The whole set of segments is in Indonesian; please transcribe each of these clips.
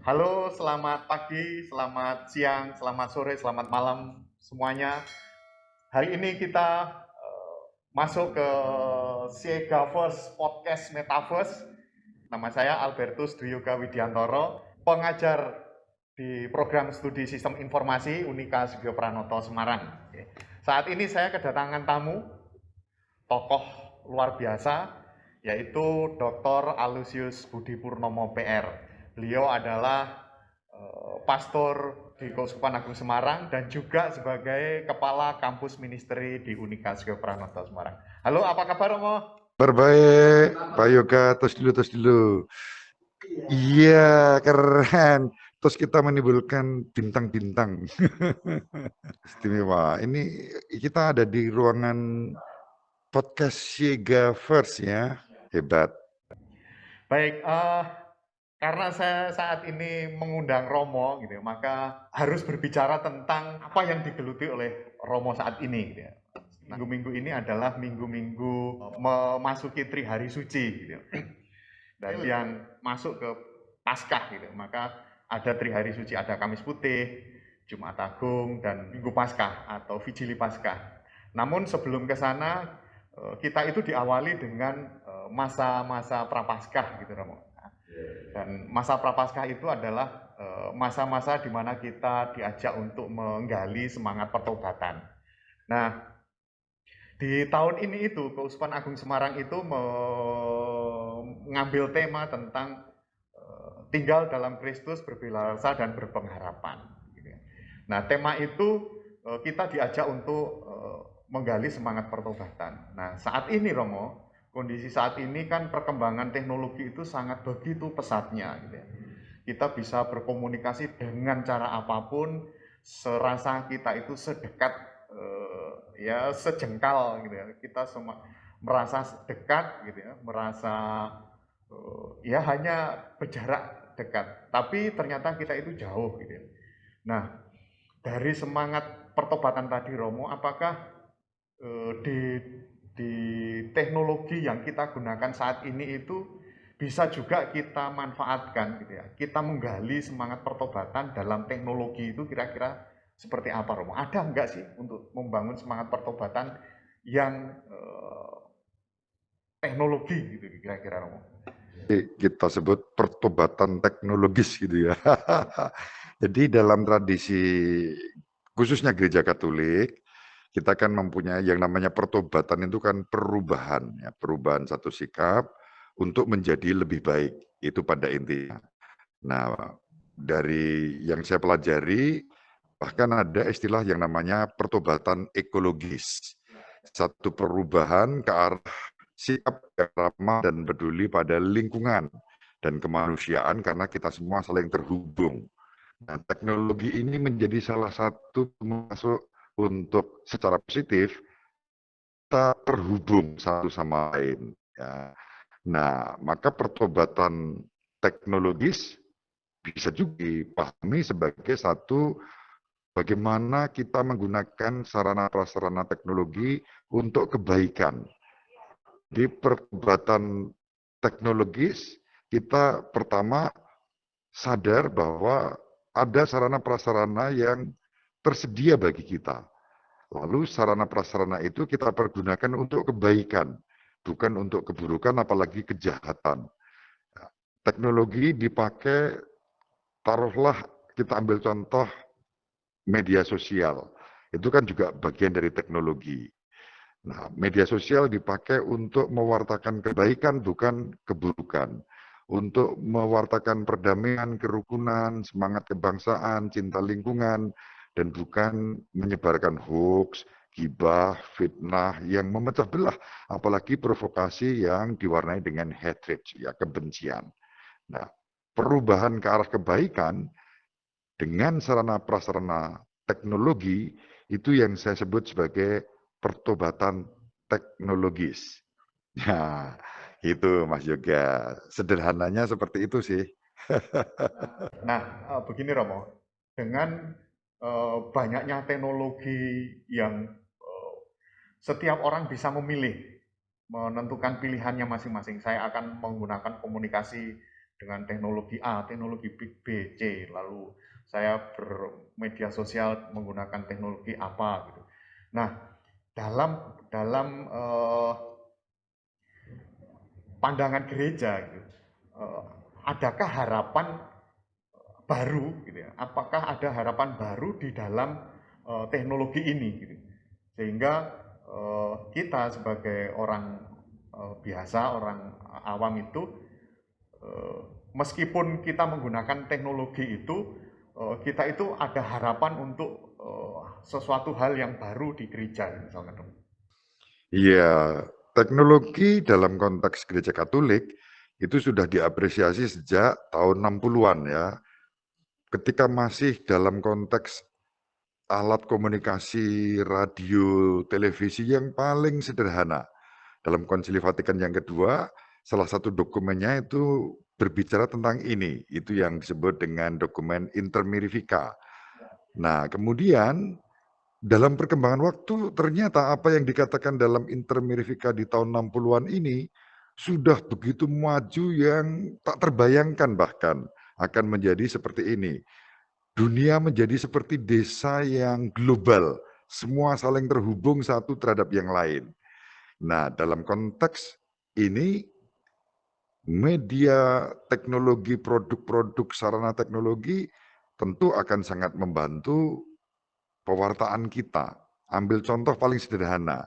Halo, selamat pagi, selamat siang, selamat sore, selamat malam semuanya. Hari ini kita masuk ke Siegaverse Podcast Metaverse. Nama saya Albertus Dwi Yoga Widiantoro, pengajar di program studi Sistem Informasi Unika Sugio Pranoto Semarang. Saat ini saya kedatangan tamu, tokoh luar biasa, yaitu Dr. Alusius Budi Purnomo PR. Beliau adalah pastor di Keuskupan Agung Semarang dan juga sebagai Kepala Kampus Ministeri di Unika Sugio Pranoto Semarang. Halo, apa kabar Romo? Berbaik, Pak Yoga, tos dulu. Iya, keren. Terus kita menimbulkan bintang-bintang. Istimewa. Ini kita ada di ruangan podcast Siegaverse ya. Hebat. Baik, karena saya saat ini mengundang Romo, gitu, maka harus berbicara tentang apa yang digeluti oleh Romo saat ini. Gitu. Minggu-minggu ini adalah minggu-minggu memasuki Trihari Suci, gitu. Dan yang masuk ke Paskah, gitu. Maka ada Trihari Suci, ada Kamis Putih, Jumat Agung, dan Minggu Paskah atau Vigili Paskah. Namun sebelum ke sana, kita itu diawali dengan masa-masa Prapaskah, gitu, Romo. Dan masa Prapaskah itu adalah masa-masa di mana kita diajak untuk menggali semangat pertobatan. Nah, di tahun ini itu Keuskupan Agung Semarang itu mengambil tema tentang tinggal dalam Kristus, berbela rasa dan berpengharapan. Nah, tema itu kita diajak untuk menggali semangat pertobatan. Nah, saat ini Romo, kondisi saat ini kan perkembangan teknologi itu sangat begitu pesatnya, gitu ya. Kita bisa berkomunikasi dengan cara apapun, serasa kita itu sedekat ya sejengkal, gitu ya. Kita semua merasa dekat, gitu ya, merasa ya hanya berjarak dekat. Tapi ternyata kita itu jauh, gitu ya. Nah, dari semangat pertobatan tadi Romo, apakah di teknologi yang kita gunakan saat ini itu bisa juga kita manfaatkan, gitu ya. Kita menggali semangat pertobatan dalam teknologi itu kira-kira seperti apa Romo? Ada enggak sih untuk membangun semangat pertobatan yang teknologi gitu kira-kira Romo? Kita sebut pertobatan teknologis gitu ya. Jadi dalam tradisi khususnya gereja Katolik, kita kan mempunyai yang namanya pertobatan itu kan perubahan ya, perubahan satu sikap untuk menjadi lebih baik. Itu pada intinya. Nah, dari yang saya pelajari bahkan ada istilah yang namanya pertobatan ekologis. Satu perubahan ke arah sikap yang ramah dan peduli pada lingkungan dan kemanusiaan karena kita semua saling terhubung. Nah, teknologi ini menjadi salah satu masuk untuk secara positif kita terhubung satu sama lain. Ya. Nah, maka pertobatan teknologis bisa juga dipahami sebagai satu bagaimana kita menggunakan sarana prasarana teknologi untuk kebaikan. Di pertobatan teknologis kita pertama sadar bahwa ada sarana prasarana yang tersedia bagi kita. Lalu sarana prasarana itu kita pergunakan untuk kebaikan, bukan untuk keburukan apalagi kejahatan. Teknologi dipakai, taruhlah kita ambil contoh media sosial. Itu kan juga bagian dari teknologi. Nah, media sosial dipakai untuk mewartakan kebaikan bukan keburukan. Untuk mewartakan perdamaian, kerukunan, semangat kebangsaan, cinta lingkungan, dan bukan menyebarkan hoax, gibah, fitnah yang memecah belah, apalagi provokasi yang diwarnai dengan hatred, ya kebencian. Nah, perubahan ke arah kebaikan dengan sarana prasarana teknologi itu yang saya sebut sebagai pertobatan teknologis. Nah, itu Mas Yoga. Sederhananya seperti itu sih. Nah, begini Romo, dengan banyaknya teknologi yang setiap orang bisa memilih, menentukan pilihannya masing-masing. Saya akan menggunakan komunikasi dengan teknologi A, teknologi B, C, lalu saya bermedia sosial menggunakan teknologi apa gitu. Nah, dalam dalam pandangan gereja gitu, adakah harapan baru gitu ya? Apakah ada harapan baru di dalam teknologi ini gitu? Sehingga kita sebagai orang biasa, orang awam itu meskipun kita menggunakan teknologi itu, kita itu ada harapan untuk sesuatu hal yang baru di gereja misalkan. Iya, teknologi dalam konteks Gereja Katolik itu sudah diapresiasi sejak tahun 60-an ya. Ketika masih dalam konteks alat komunikasi, radio, televisi yang paling sederhana. Dalam Konsili Vatikan yang kedua, salah satu dokumennya itu berbicara tentang ini. Itu yang disebut dengan dokumen Intermirifica. Nah, kemudian dalam perkembangan waktu ternyata apa yang dikatakan dalam Intermirifica di tahun 60-an ini sudah begitu maju yang tak terbayangkan bahkan akan menjadi seperti ini. Dunia menjadi seperti desa yang global, semua saling terhubung satu terhadap yang lain. Nah, dalam konteks ini media teknologi, produk-produk sarana teknologi tentu akan sangat membantu pewartaan kita. Ambil contoh paling sederhana,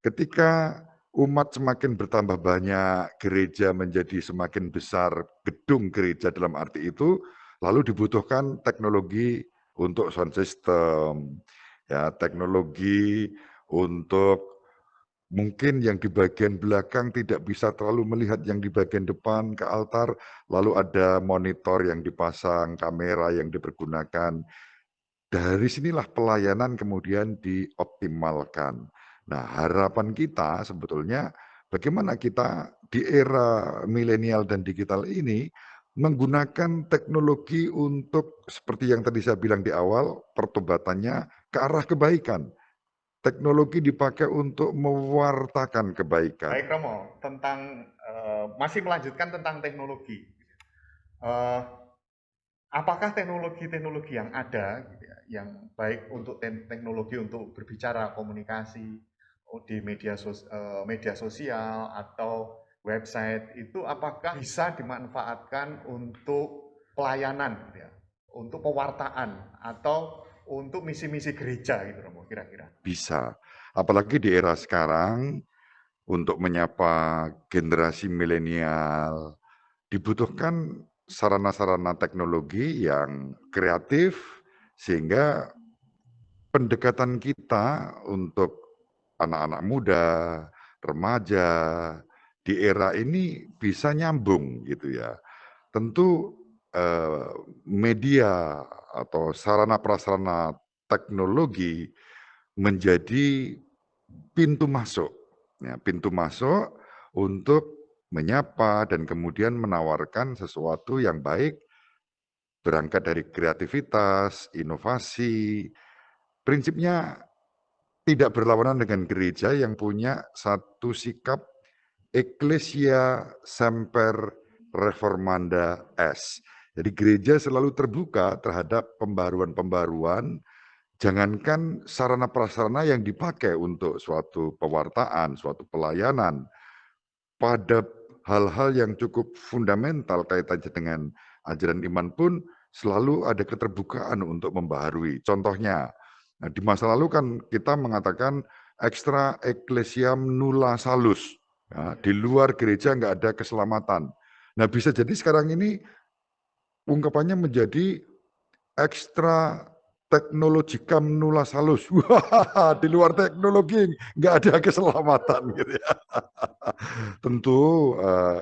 ketika umat semakin bertambah banyak, gereja menjadi semakin besar, gedung gereja dalam arti itu, lalu dibutuhkan teknologi untuk sound system, ya, teknologi untuk mungkin yang di bagian belakang tidak bisa terlalu melihat yang di bagian depan ke altar, lalu ada monitor yang dipasang, kamera yang dipergunakan. Dari sinilah pelayanan kemudian dioptimalkan. Nah, harapan kita sebetulnya bagaimana kita di era milenial dan digital ini menggunakan teknologi untuk seperti yang tadi saya bilang di awal, pertobatannya ke arah kebaikan. Teknologi dipakai untuk mewartakan kebaikan. Baik Romo, tentang masih melanjutkan tentang teknologi. Uh, apakah teknologi-teknologi yang ada, gitu ya, yang baik untuk teknologi untuk berbicara, komunikasi di media sosial atau website itu, apakah bisa dimanfaatkan untuk pelayanan, gitu ya, untuk pewartaan atau untuk misi-misi gereja gitu, Romo, kira-kira? Bisa. Apalagi di era sekarang untuk menyapa generasi milenial dibutuhkan sarana-sarana teknologi yang kreatif sehingga pendekatan kita untuk anak-anak muda, remaja di era ini bisa nyambung gitu ya. Tentu media atau sarana prasarana teknologi menjadi pintu masuk, ya, pintu masuk untuk menyapa dan kemudian menawarkan sesuatu yang baik berangkat dari kreativitas, inovasi. Prinsipnya tidak berlawanan dengan gereja yang punya satu sikap Ecclesia Semper Reformanda Est. Jadi gereja selalu terbuka terhadap pembaruan-pembaruan, jangankan sarana prasarana yang dipakai untuk suatu pewartaan, suatu pelayanan, pada hal-hal yang cukup fundamental kaitannya dengan ajaran iman pun selalu ada keterbukaan untuk membaharui. Contohnya, nah di masa lalu kan kita mengatakan extra ecclesiam nulla salus. Ya, di luar gereja nggak ada keselamatan. Nah bisa jadi sekarang ini ungkapannya menjadi ekstra teknologikam nulla salus. Wah, di luar teknologi nggak ada keselamatan gitu ya. Tentu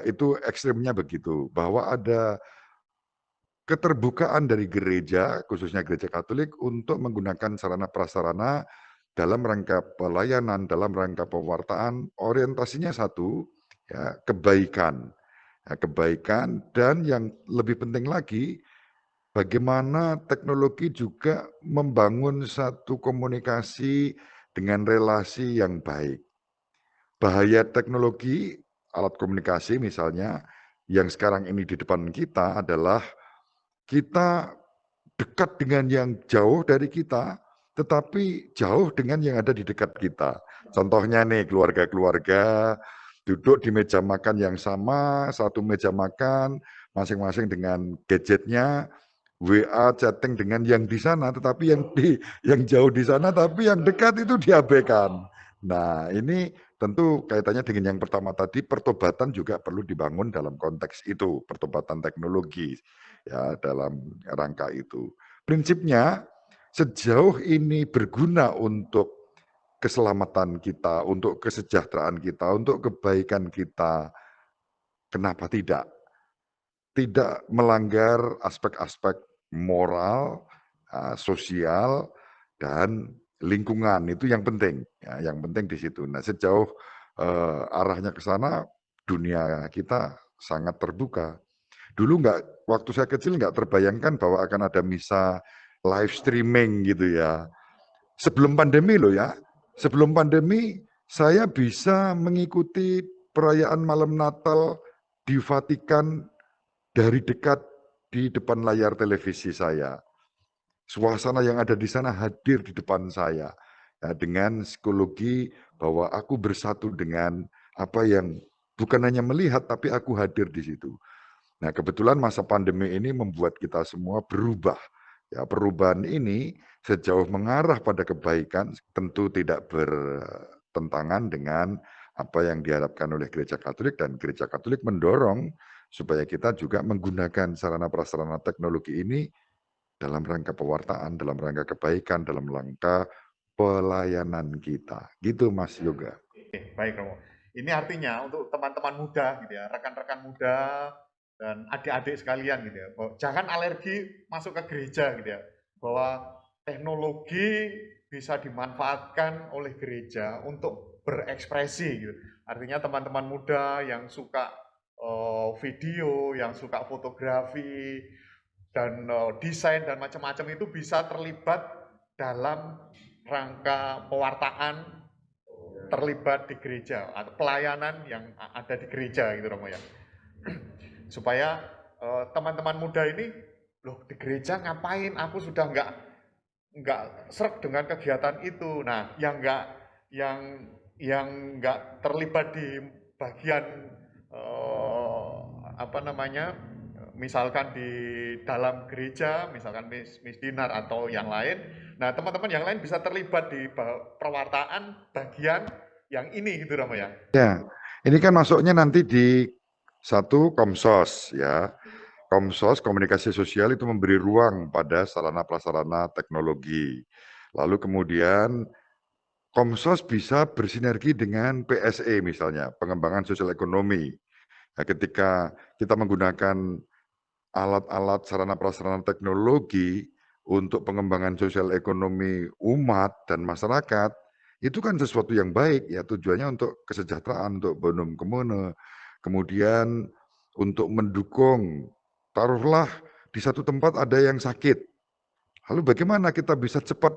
itu ekstrimnya begitu, bahwa ada keterbukaan dari gereja, khususnya gereja Katolik untuk menggunakan sarana prasarana dalam rangka pelayanan, dalam rangka pewartaan, orientasinya satu, ya, kebaikan. Ya, kebaikan dan yang lebih penting lagi, bagaimana teknologi juga membangun satu komunikasi dengan relasi yang baik. Bahaya teknologi, alat komunikasi misalnya, yang sekarang ini di depan kita adalah kita dekat dengan yang jauh dari kita, tetapi jauh dengan yang ada di dekat kita. Contohnya nih keluarga-keluarga duduk di meja makan yang sama, satu meja makan, masing-masing dengan gadgetnya, WA chatting dengan yang di sana, tetapi yang jauh di sana, tapi yang dekat itu diabaikan. Nah, ini tentu kaitannya dengan yang pertama tadi, pertobatan juga perlu dibangun dalam konteks itu, pertobatan teknologi ya dalam rangka itu. Prinsipnya sejauh ini berguna untuk keselamatan kita, untuk kesejahteraan kita, untuk kebaikan kita, kenapa tidak? Tidak melanggar aspek-aspek moral, sosial, dan lingkungan, itu yang penting, ya, yang penting di situ. Nah, sejauh, arahnya ke sana, dunia kita sangat terbuka. Dulu waktu saya kecil nggak terbayangkan bahwa akan ada misa live streaming gitu ya. Sebelum pandemi loh ya, sebelum pandemi saya bisa mengikuti perayaan malam Natal di Vatikan dari dekat di depan layar televisi saya. Suasana yang ada di sana hadir di depan saya. Ya, dengan psikologi bahwa aku bersatu dengan apa yang bukan hanya melihat, tapi aku hadir di situ. Nah, kebetulan masa pandemi ini membuat kita semua berubah. Ya, perubahan ini sejauh mengarah pada kebaikan tentu tidak bertentangan dengan apa yang diharapkan oleh Gereja Katolik, dan Gereja Katolik mendorong supaya kita juga menggunakan sarana prasarana teknologi ini dalam rangka pewartaan, dalam rangka kebaikan, dalam rangka pelayanan kita. Gitu Mas Yoga. Oke, baik Romo. Ini artinya untuk teman-teman muda gitu ya, rekan-rekan muda dan adik-adik sekalian gitu ya, bahwa jangan alergi masuk ke gereja gitu ya, bahwa teknologi bisa dimanfaatkan oleh gereja untuk berekspresi gitu. Artinya teman-teman muda yang suka video, yang suka fotografi dan desain dan macam-macam itu bisa terlibat dalam rangka pewartaan, terlibat di gereja atau pelayanan yang ada di gereja gitu Romo ya. Supaya teman-teman muda ini, loh di gereja ngapain, aku sudah nggak sreg dengan kegiatan itu. Nah, yang nggak terlibat di bagian apa namanya, misalkan di dalam gereja, misalkan misdinar atau yang lain. Nah, teman-teman yang lain bisa terlibat di perwartaan bagian yang ini gitu Rama ya. Ya, ini kan masuknya nanti di satu Komsos ya. Komsos, komunikasi sosial itu memberi ruang pada sarana prasarana teknologi. Lalu kemudian Komsos bisa bersinergi dengan PSE misalnya, pengembangan sosial ekonomi. Nah, ketika kita menggunakan alat-alat sarana prasarana teknologi untuk pengembangan sosial ekonomi umat dan masyarakat, itu kan sesuatu yang baik ya, tujuannya untuk kesejahteraan, untuk bonum commune, kemudian untuk mendukung, taruhlah di satu tempat ada yang sakit, lalu bagaimana kita bisa cepat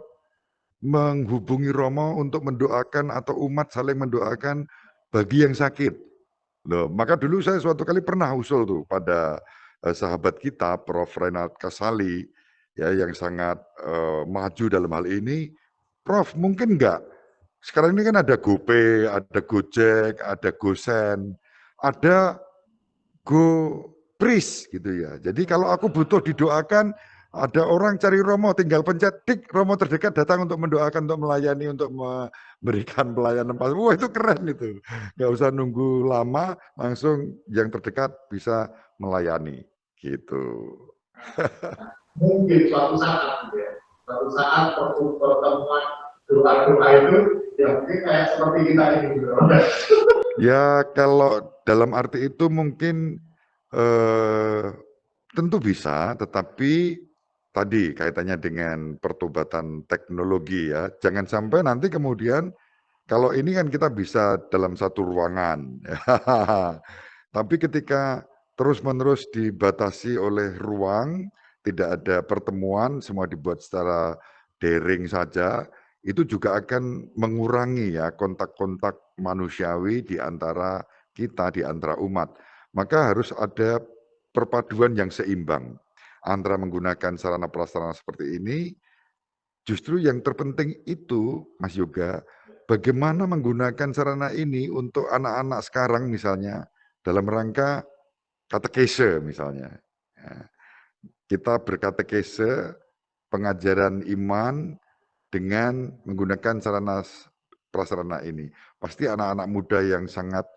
menghubungi Romo untuk mendoakan atau umat saling mendoakan bagi yang sakit. Loh, maka dulu saya suatu kali pernah usul tuh pada sahabat kita Prof. Renat Kasali ya yang sangat maju dalam hal ini. Prof, mungkin enggak? Sekarang ini kan ada GoPay, ada Gojek, ada GoSend, ada GoPris gitu ya. Jadi kalau aku butuh didoakan, ada orang cari Romo, tinggal pencet tik, Romo terdekat datang untuk mendoakan, untuk melayani, untuk memberikan pelayanan. Wah itu keren itu. Nggak usah nunggu lama, langsung yang terdekat bisa melayani. Gitu. Mungkin suatu saat ya, suatu saat pertemuan doa-doa itu ya mungkin kayak seperti kita ini gitu. Ya kalau dalam arti itu mungkin tentu bisa, tetapi tadi kaitannya dengan pertobatan teknologi ya. Jangan sampai nanti kemudian kalau ini kan kita bisa dalam satu ruangan. Tapi ketika terus-menerus dibatasi oleh ruang, tidak ada pertemuan, semua dibuat secara daring saja, itu juga akan mengurangi ya kontak-kontak manusiawi di antara kita, di antara umat. maka harus ada perpaduan yang seimbang antara menggunakan sarana prasarana seperti ini. Justru yang terpenting itu, Mas Yoga, bagaimana menggunakan sarana ini untuk anak-anak sekarang misalnya dalam rangka katekese misalnya. Ya, kita berkatekese, pengajaran iman dengan menggunakan sarana prasarana ini. Pasti anak-anak muda yang sangat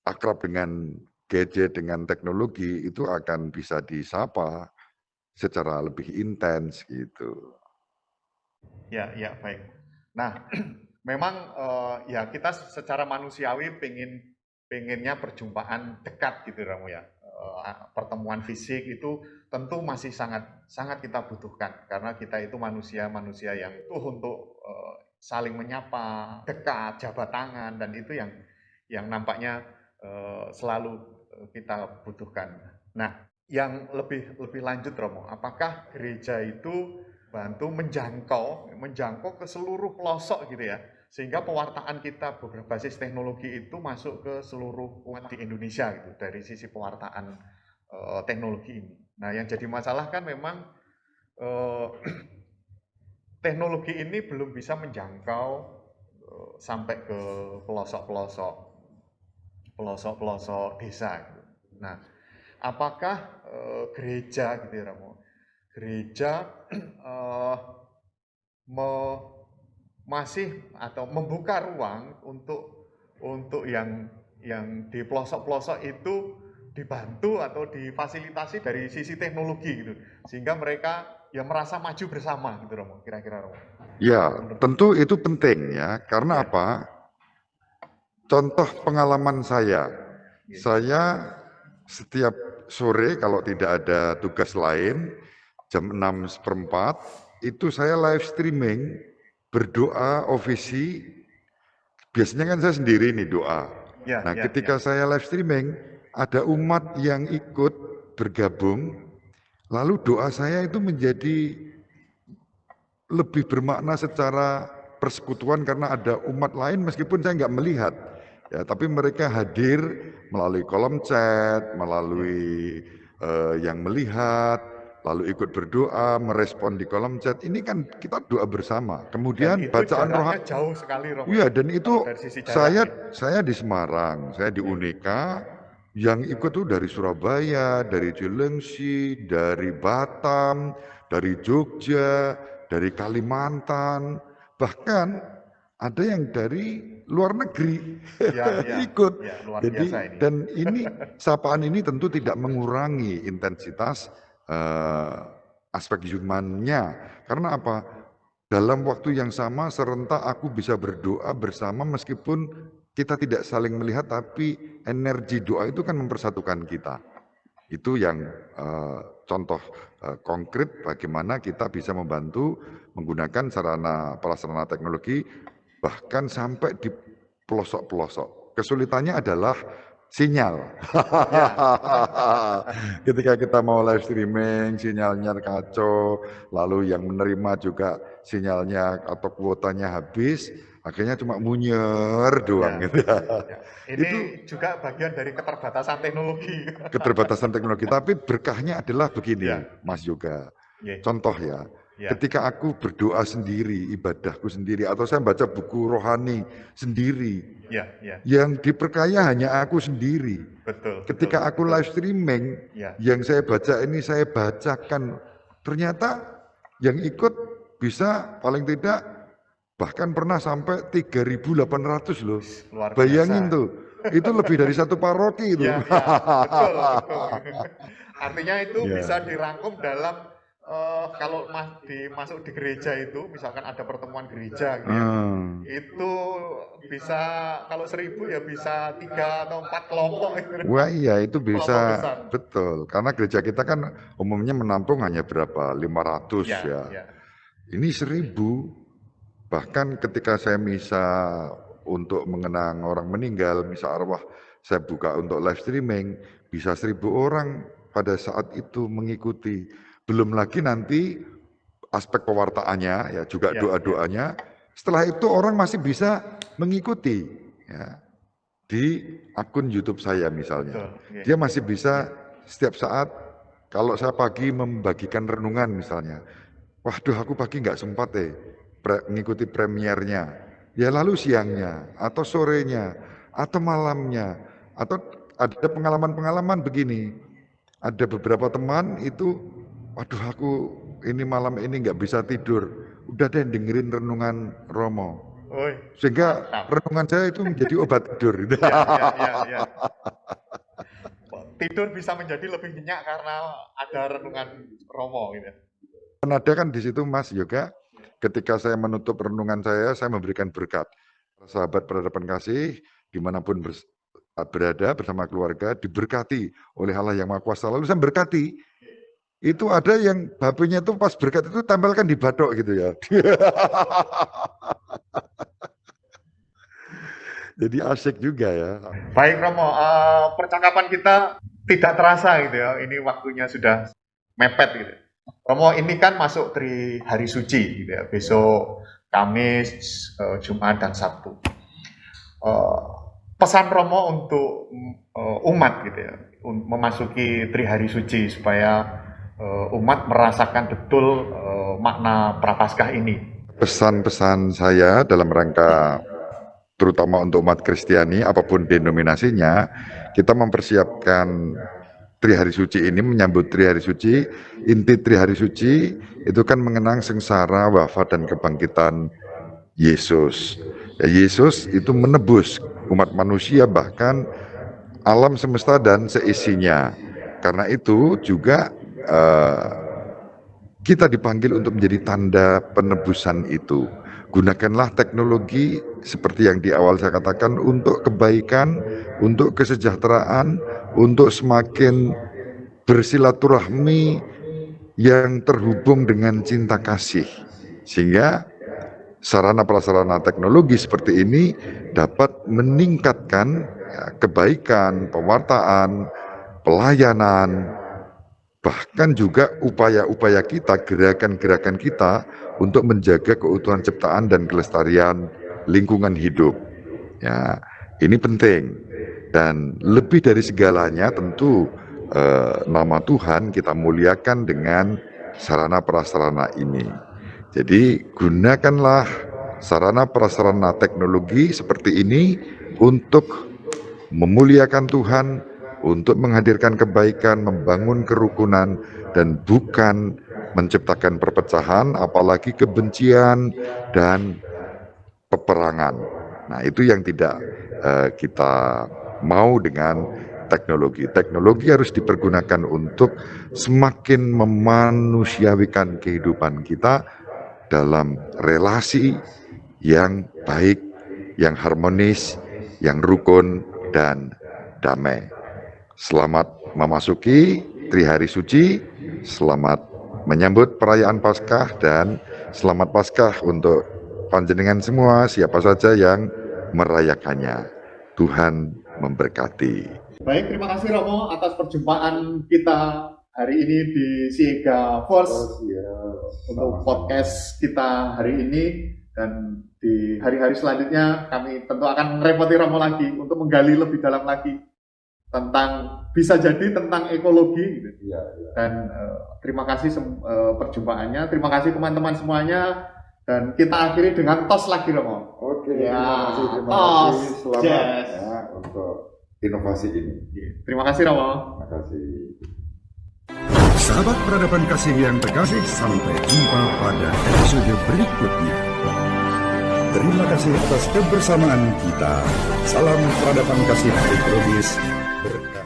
akrab dengan gadget, dengan teknologi itu akan bisa disapa secara lebih intens gitu. Ya, ya, baik. Nah, memang ya kita secara manusiawi pengennya perjumpaan dekat gitu Romo ya. Pertemuan fisik itu tentu masih sangat kita butuhkan karena kita itu manusia yang butuh untuk saling menyapa, dekat, jabat tangan dan itu yang nampaknya selalu kita butuhkan. Nah, yang lebih lanjut Romo, apakah gereja itu bantu menjangkau ke seluruh pelosok gitu ya, sehingga pewartaan kita berbasis teknologi itu masuk ke seluruh umat di Indonesia gitu dari sisi pewartaan teknologi ini. Nah, yang jadi masalah kan memang teknologi ini belum bisa menjangkau sampai ke pelosok desa gitu. Nah, apakah gereja gitu ya Ramo, gereja masih atau membuka ruang untuk yang di pelosok-pelosok itu dibantu atau difasilitasi dari sisi teknologi gitu, sehingga mereka ya merasa maju bersama gitu Romo, kira-kira Romo. Ya, tentu itu penting ya, karena Ya. apa? Contoh pengalaman saya setiap sore kalau tidak ada tugas lain, jam 6:04, itu saya live streaming, berdoa, ofisi, biasanya kan saya sendiri nih doa. Ya, Nah, ya, ketika ya. saya live streaming, ada umat yang ikut bergabung, lalu doa saya itu menjadi lebih bermakna secara persekutuan karena ada umat lain meskipun saya nggak melihat. Ya, tapi mereka hadir melalui kolom chat, melalui yang melihat, lalu ikut berdoa, merespon di kolom chat. Ini kan kita doa bersama. Dan Kemudian itu bacaan jaraknya roh. jauh sekali Romo Iya, ya. dan itu Kalau dari sisi jarak ya. saya di Semarang, saya di Unika, yang ikut tuh dari Surabaya, dari Cilengsi, dari Batam, dari Jogja, dari Kalimantan, bahkan ada yang dari luar negeri Ya, ya, ikut. ya, luar biasa Jadi ini. dan ini sapaan ini tentu tidak mengurangi intensitas aspek humannya. Karena apa? Dalam waktu yang sama serentak aku bisa berdoa bersama meskipun kita tidak saling melihat, tapi energi doa itu kan mempersatukan kita. Itu yang contoh konkret bagaimana kita bisa membantu menggunakan sarana prasarana teknologi bahkan sampai di pelosok-pelosok. Kesulitannya adalah sinyal. Ya. Ketika kita mau live streaming, sinyalnya kacau, lalu yang menerima juga sinyalnya atau kuotanya habis, akhirnya cuma munyer doang Ya, gitu ya. ya. Itu Ini juga bagian dari keterbatasan teknologi. keterbatasan teknologi. Tapi berkahnya adalah begini, Ya, Mas Yoga. ya, Contoh ya, ya, ketika aku berdoa sendiri, ibadahku sendiri, atau saya baca buku rohani sendiri, ya, ya. yang diperkaya hanya aku sendiri. Betul, betul, Ketika aku betul. live streaming, Ya, yang saya baca ini saya bacakan, ternyata yang ikut bisa paling tidak bahkan pernah sampai 3.800 loh. luar Bayangin biasa. tuh, itu lebih dari satu paroki itu. Ya, ya, betul, betul. Artinya itu bisa Ya. dirangkum dalam kalau masuk di gereja itu, misalkan ada pertemuan gereja gitu ya, Hmm. itu bisa kalau 1.000 ya bisa 3 atau 4 kelompok itu. Wah iya itu Kelompok bisa, besar. betul. Karena gereja kita kan umumnya menampung hanya berapa? 500 Ya, ya. ya, Ini 1.000. Bahkan ketika saya misa untuk mengenang orang meninggal, misa arwah, saya buka untuk live streaming, bisa 1.000 orang pada saat itu mengikuti. Belum lagi nanti aspek pewartaannya, ya juga ya, ya. doa-doanya. Setelah itu orang masih bisa mengikuti. Ya. di akun YouTube saya misalnya. Betul. Oke. Dia masih bisa setiap saat, kalau saya pagi membagikan renungan misalnya, waduh aku pagi nggak sempat mengikuti premiernya. Ya lalu siangnya, atau sorenya, atau malamnya, atau ada pengalaman-pengalaman begini. Ada beberapa teman itu, waduh aku ini malam ini nggak bisa tidur, udah deh dengerin renungan Romo. Oi, Sehingga mantap. renungan saya itu menjadi obat tidur. Ya. Tidur bisa menjadi lebih nyenyak karena ada renungan Romo gitu. Dan ada kan di situ Mas Yoga, ketika saya menutup renungan saya memberikan berkat. Sahabat berhadapan kasih, dimanapun berada bersama keluarga, diberkati oleh Allah yang Maha Kuasa. Lalu saya berkati, itu ada yang HP-nya itu pas berkat itu tempelkan di batok gitu ya. Jadi asik juga ya. Baik Romo, percakapan kita tidak terasa gitu ya. Ini waktunya sudah mepet gitu. Romo, ini kan masuk hari suci gitu ya. Besok Kamis, Jumat dan Sabtu. Pesan Romo untuk umat gitu ya, memasuki hari suci supaya umat merasakan betul makna Prapaskah ini. Pesan-pesan saya dalam rangka terutama untuk umat Kristiani, apapun denominasinya, kita mempersiapkan Trihari Suci ini, menyambut Trihari Suci. Inti Trihari Suci itu kan mengenang sengsara, wafat, dan kebangkitan Yesus. Ya, Yesus itu menebus umat manusia, bahkan alam semesta dan seisinya. Karena itu juga kita dipanggil untuk menjadi tanda penebusan itu. Gunakanlah teknologi seperti yang di awal saya katakan untuk kebaikan, untuk kesejahteraan, untuk semakin bersilaturahmi yang terhubung dengan cinta kasih. Sehingga sarana prasarana teknologi seperti ini dapat meningkatkan kebaikan, pewartaan, pelayanan, bahkan juga upaya-upaya kita, gerakan-gerakan kita untuk menjaga keutuhan ciptaan dan kelestarian lingkungan hidup. Ya, ini penting. Dan lebih dari segalanya tentu nama Tuhan kita muliakan dengan sarana prasarana ini. Jadi gunakanlah sarana prasarana teknologi seperti ini untuk memuliakan Tuhan, untuk menghadirkan kebaikan, membangun kerukunan, dan bukan menciptakan perpecahan, apalagi kebencian dan peperangan. Nah, itu yang tidak kita mau dengan teknologi. Teknologi harus dipergunakan untuk semakin memanusiawikan kehidupan kita dalam relasi yang baik, yang harmonis, yang rukun, dan damai. Selamat memasuki Trihari Suci, selamat menyambut perayaan Paskah, dan selamat Paskah untuk panjenengan semua, siapa saja yang merayakannya. Tuhan memberkati. Baik, terima kasih Romo atas perjumpaan kita hari ini di Siega Force untuk podcast kita hari ini, dan di hari-hari selanjutnya kami tentu akan merepoti Romo lagi untuk menggali lebih dalam lagi tentang, bisa jadi tentang ekologi gitu. Dan terima kasih perjumpaannya, terima kasih teman-teman semuanya, dan kita akhiri dengan tos lagi Romo. Oke, ya, terima kasih. Selamat yes. ya untuk inovasi ini. Terima kasih Romo. Terima kasih. Sahabat peradaban kasih yang terkasih, sampai jumpa pada episode berikutnya. Terima kasih atas kebersamaan kita. Salam peradaban kasih ekologis berkah.